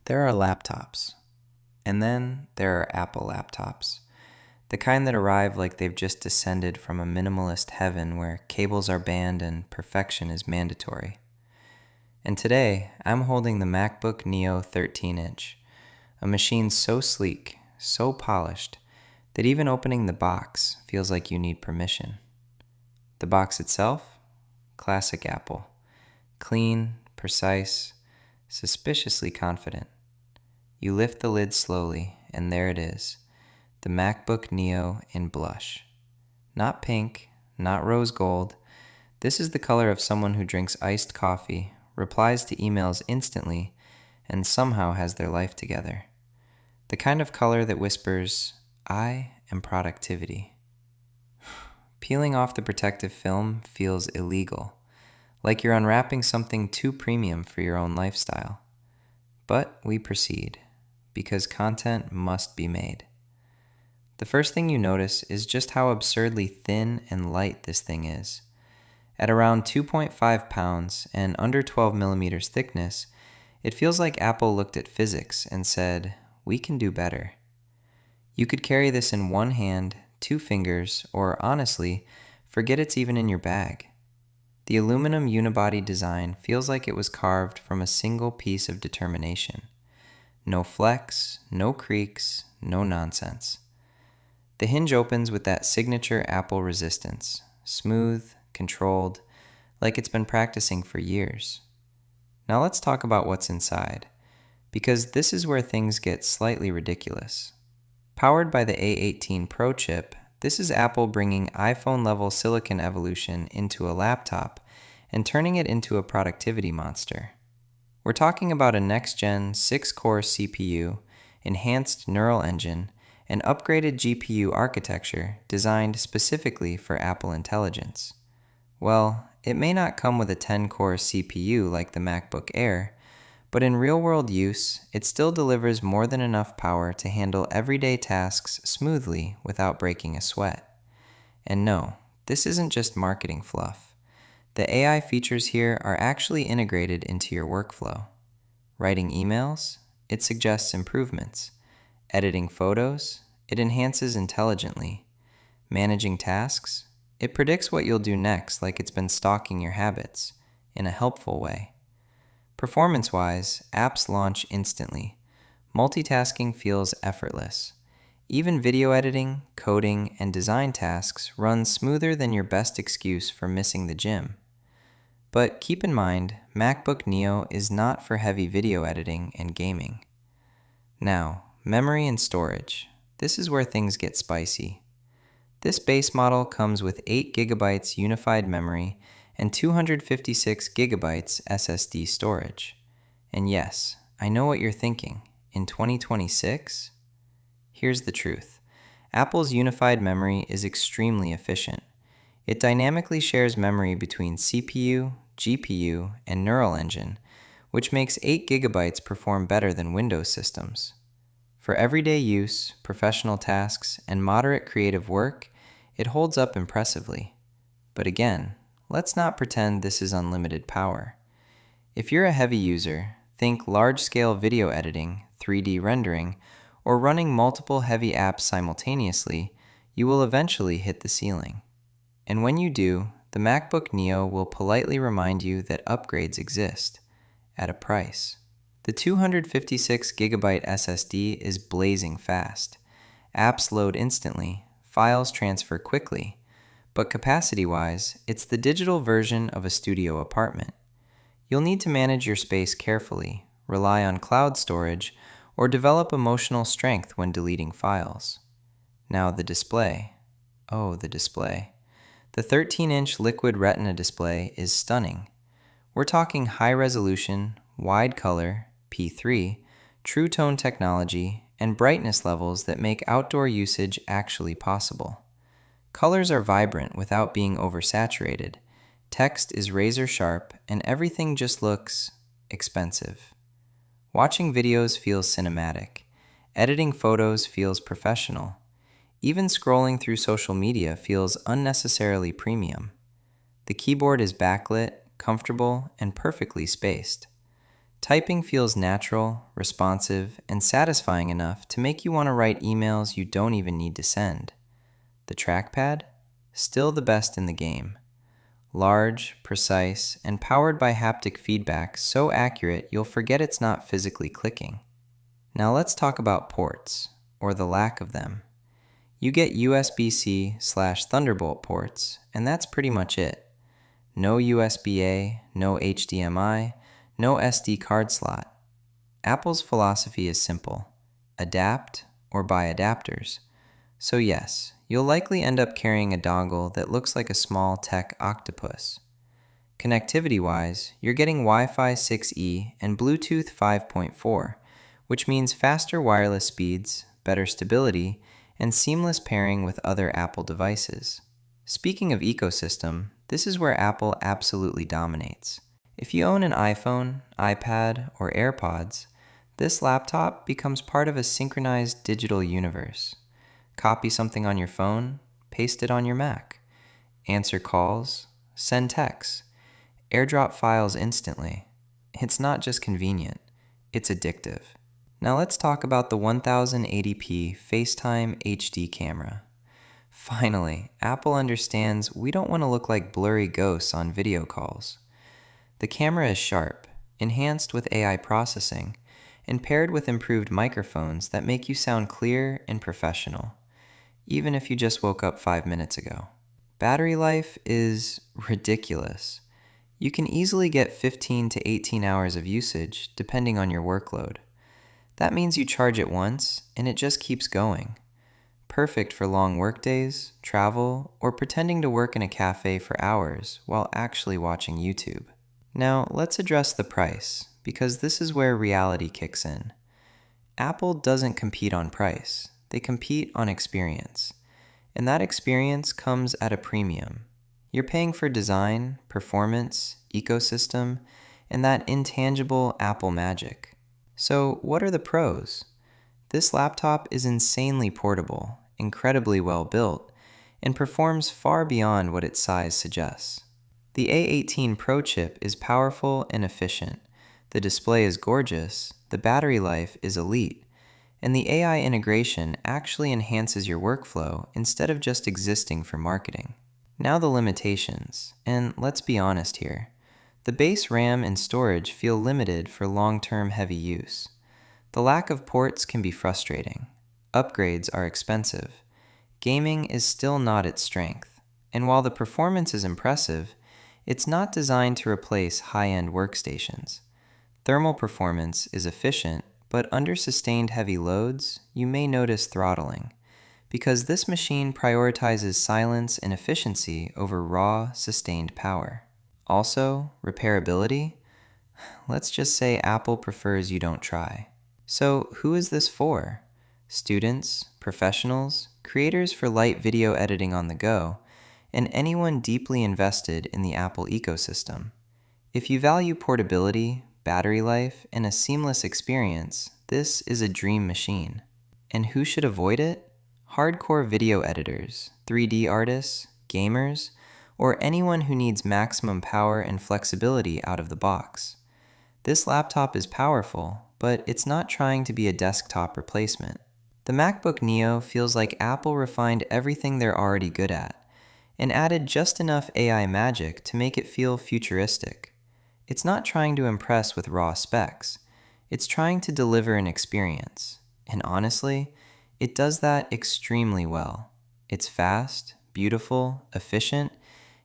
There are laptops, and then there are Apple laptops, the kind that arrive like they've just descended from a minimalist heaven where cables are banned and perfection is mandatory. And today, I'm holding the MacBook Neo 13-inch, a machine so sleek, so polished, that even opening the box feels like you need permission. The box itself? Classic Apple. Clean, precise, suspiciously confident. You lift the lid slowly, and there it is, the MacBook Neo in blush. Not pink, not rose gold. This is the color of someone who drinks iced coffee, replies to emails instantly, and somehow has their life together. The kind of color that whispers, I am productivity. Peeling off the protective film feels illegal, like you're unwrapping something too premium for your own lifestyle. But we proceed, because content must be made. The first thing you notice is just how absurdly thin and light this thing is. At around 2.5 pounds and under 12 millimeters thickness, it feels like Apple looked at physics and said, we can do better. You could carry this in one hand, 2 fingers, or honestly, forget it's even in your bag. The aluminum unibody design feels like it was carved from a single piece of determination. No flex, no creaks, no nonsense. The hinge opens with that signature Apple resistance, smooth, controlled, like it's been practicing for years. Now let's talk about what's inside, because this is where things get slightly ridiculous. Powered by the A18 Pro chip, this is Apple bringing iPhone-level silicon evolution into a laptop and turning it into a productivity monster. We're talking about a next-gen 6-core CPU, enhanced neural engine, and upgraded GPU architecture designed specifically for Apple Intelligence. Well, it may not come with a 10-core CPU like the MacBook Air, but in real-world use, it still delivers more than enough power to handle everyday tasks smoothly without breaking a sweat. And no, this isn't just marketing fluff. The AI features here are actually integrated into your workflow. Writing emails? It suggests improvements. Editing photos? It enhances intelligently. Managing tasks? It predicts what you'll do next like it's been stalking your habits, in a helpful way. Performance-wise, apps launch instantly. Multitasking feels effortless. Even video editing, coding, and design tasks run smoother than your best excuse for missing the gym. But keep in mind, MacBook Neo is not for heavy video editing and gaming. Now, memory and storage. This is where things get spicy. This base model comes with 8 GB unified memory and 256 GB SSD storage. And yes, I know what you're thinking. In 2026? Here's the truth. Apple's unified memory is extremely efficient. It dynamically shares memory between CPU, GPU, and neural engine, which makes 8 GB perform better than Windows systems. For everyday use, professional tasks, and moderate creative work, it holds up impressively. But again, let's not pretend this is unlimited power. If you're a heavy user, think large-scale video editing, 3D rendering, or running multiple heavy apps simultaneously, you will eventually hit the ceiling. And when you do, the MacBook Neo will politely remind you that upgrades exist, at a price. The 256 GB SSD is blazing fast. Apps load instantly, files transfer quickly, but capacity-wise, it's the digital version of a studio apartment. You'll need to manage your space carefully, rely on cloud storage, or develop emotional strength when deleting files. Now the display. Oh, the display. The 13-inch liquid Retina display is stunning. We're talking high-resolution, wide color, P3, true tone technology, and brightness levels that make outdoor usage actually possible. Colors are vibrant without being oversaturated. Text is razor sharp, and everything just looks expensive. Watching videos feels cinematic. Editing photos feels professional. Even scrolling through social media feels unnecessarily premium. The keyboard is backlit, comfortable, and perfectly spaced. Typing feels natural, responsive, and satisfying enough to make you want to write emails you don't even need to send. The trackpad? Still the best in the game. Large, precise, and powered by haptic feedback so accurate you'll forget it's not physically clicking. Now let's talk about ports, or the lack of them. You get USB-C/Thunderbolt ports, and that's pretty much it. No USB-A, no HDMI, no SD card slot. Apple's philosophy is simple: adapt or buy adapters. So yes, you'll likely end up carrying a dongle that looks like a small tech octopus. Connectivity-wise, you're getting Wi-Fi 6E and Bluetooth 5.4, which means faster wireless speeds, better stability, and seamless pairing with other Apple devices. Speaking of ecosystem, this is where Apple absolutely dominates. If you own an iPhone, iPad, or AirPods, this laptop becomes part of a synchronized digital universe. Copy something on your phone, paste it on your Mac. Answer calls, send texts, airdrop files instantly. It's not just convenient, it's addictive. Now let's talk about the 1080p FaceTime HD camera. Finally, Apple understands we don't want to look like blurry ghosts on video calls. The camera is sharp, enhanced with AI processing, and paired with improved microphones that make you sound clear and professional, even if you just woke up 5 minutes ago. Battery life is ridiculous. You can easily get 15 to 18 hours of usage depending on your workload. That means you charge it once and it just keeps going. Perfect for long workdays, travel, or pretending to work in a cafe for hours while actually watching YouTube. Now, let's address the price, because this is where reality kicks in. Apple doesn't compete on price, they compete on experience. And that experience comes at a premium. You're paying for design, performance, ecosystem, and that intangible Apple magic. So, what are the pros? This laptop is insanely portable, incredibly well built, and performs far beyond what its size suggests. The A18 Pro chip is powerful and efficient, the display is gorgeous, the battery life is elite, and the AI integration actually enhances your workflow instead of just existing for marketing. Now the limitations, and let's be honest here. The base RAM and storage feel limited for long-term heavy use. The lack of ports can be frustrating. Upgrades are expensive. Gaming is still not its strength, and while the performance is impressive, it's not designed to replace high-end workstations. Thermal performance is efficient, but under sustained heavy loads, you may notice throttling, because this machine prioritizes silence and efficiency over raw, sustained power. Also, repairability? Let's just say Apple prefers you don't try. So, who is this for? Students, professionals, creators for light video editing on the go, and anyone deeply invested in the Apple ecosystem. If you value portability, battery life, and a seamless experience, this is a dream machine. And who should avoid it? Hardcore video editors, 3D artists, gamers, or anyone who needs maximum power and flexibility out of the box. This laptop is powerful, but it's not trying to be a desktop replacement. The MacBook Neo feels like Apple refined everything they're already good at, and added just enough AI magic to make it feel futuristic. It's not trying to impress with raw specs. It's trying to deliver an experience. And honestly, it does that extremely well. It's fast, beautiful, efficient,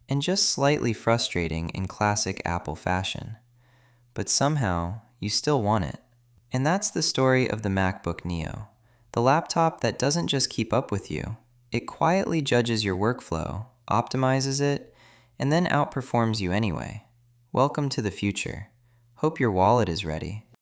and just slightly frustrating in classic Apple fashion. But somehow, you still want it. And that's the story of the MacBook Neo, the laptop that doesn't just keep up with you. It quietly judges your workflow, optimizes it, and then outperforms you anyway. Welcome to the future. Hope your wallet is ready.